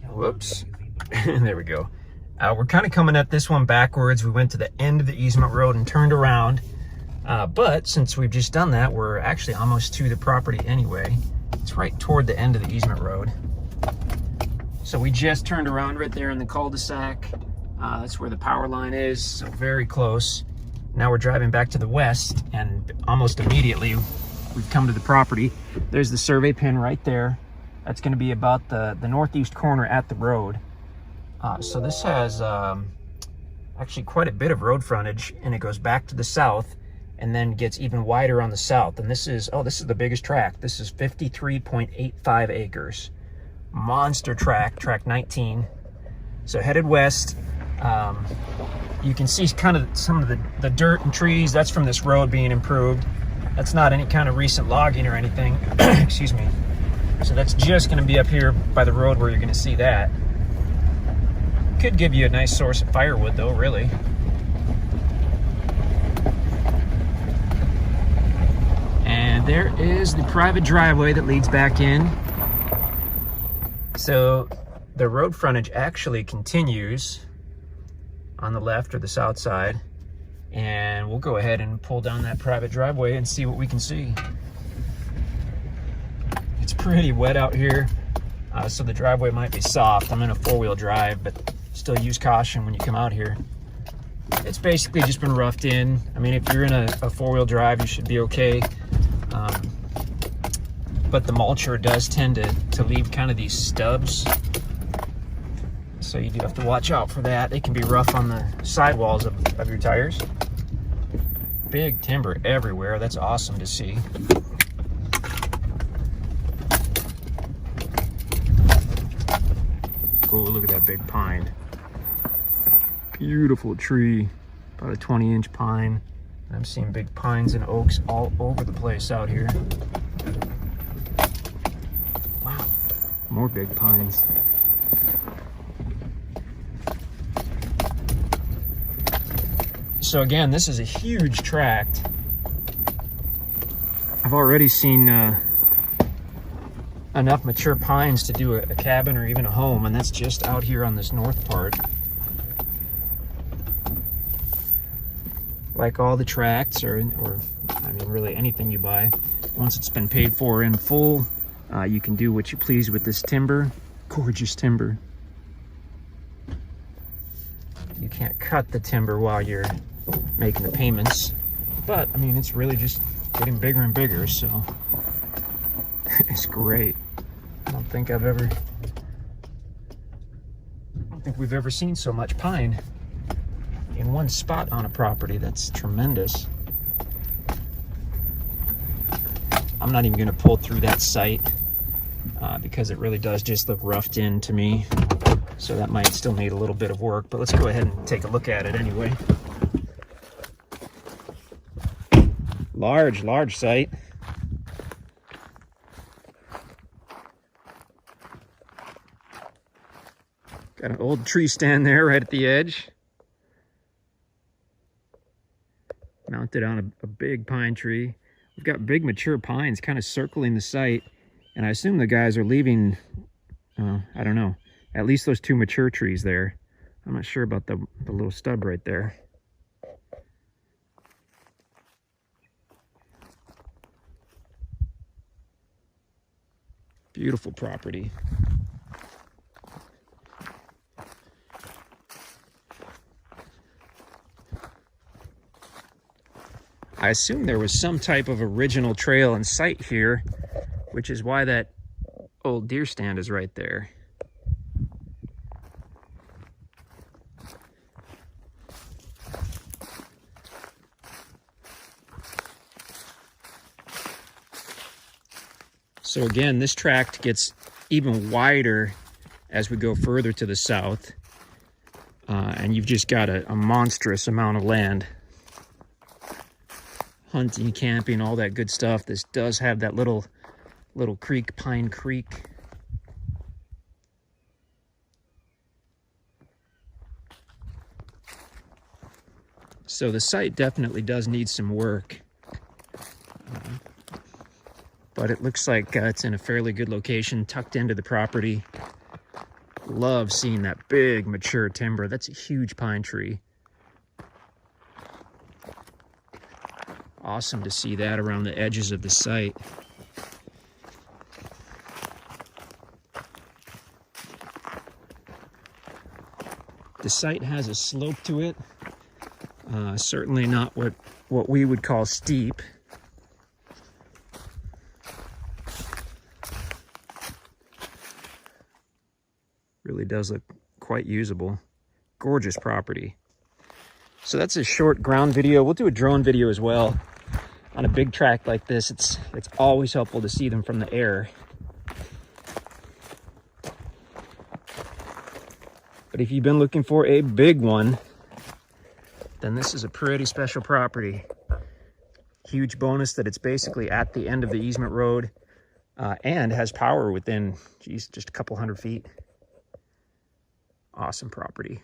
Whoops. There we go. We're kind of coming at this one backwards. We went to the end of the easement road and turned around. But since we've just done that, we're actually almost to the property anyway. It's right toward the end of the easement road. So we just turned around right there in the cul-de-sac. That's where the power line is, so very close. Now we're driving back to the west, and almost immediately we've come to the property. There's the survey pin right there. That's going to be about the northeast corner at the road. So this has actually quite a bit of road frontage, and it goes back to the south and then gets even wider on the south. And this is the biggest tract. This is 53.85 acres. Monster tract, Tract 19. So headed west. You can see kind of some of the dirt and trees. That's from this road being improved. That's not any kind of recent logging or anything. Excuse me. So that's just going to be up here by the road where you're going to see that. Could give you a nice source of firewood though, really. And there is the private driveway that leads back in. So the road frontage actually continues on the left or the south side, and we'll go ahead and pull down that private driveway and see what we can see. It's pretty wet out here, so the driveway might be soft. I'm in a four-wheel drive, but still use caution when you come out here. It's basically just been roughed in. I mean, if you're in a four-wheel drive, you should be okay. But the mulcher does tend to leave kind of these stubs. So you do have to watch out for that. They can be rough on the sidewalls of your tires. Big timber everywhere. That's awesome to see. Oh, look at that big pine. Beautiful tree. About a 20-inch pine. I'm seeing big pines and oaks all over the place out here. Wow, more big pines. So again, this is a huge tract. I've already seen enough mature pines to do a cabin or even a home, and that's just out here on this north part. Like all the tracts, or I mean really anything you buy, once it's been paid for in full, you can do what you please with this timber. Gorgeous timber. You can't cut the timber while you're making the payments, but I mean it's really just getting bigger and bigger, so it's great. I don't think we've ever seen so much pine in one spot on a property. That's tremendous. I'm not even going to pull through that site because it really does just look roughed in to me. So that might still need a little bit of work, but let's go ahead and take a look at it anyway. Large site. Got an old tree stand there right at the edge. Mounted on a big pine tree. We've got big mature pines kind of circling the site, and I assume the guys are leaving, I don't know, at least those two mature trees there. I'm not sure about the little stub right there. Beautiful property. I assume there was some type of original trail in sight here, which is why that old deer stand is right there. So again, this tract gets even wider as we go further to the south, and you've just got a monstrous amount of land. Hunting, camping, all that good stuff. This does have that little creek, Pine Creek. So the site definitely does need some work. But it looks like it's in a fairly good location, tucked into the property. Love seeing that big mature timber. That's a huge pine tree. Awesome to see that around the edges of the site. The site has a slope to it. Certainly not what we would call steep. Really does look quite usable. Gorgeous property. So that's a short ground video. We'll do a drone video as well. On a big tract like this, it's always helpful to see them from the air. But if you've been looking for a big one, then this is a pretty special property. Huge bonus that it's basically at the end of the easement road and has power within, geez, just a couple hundred feet. Awesome property.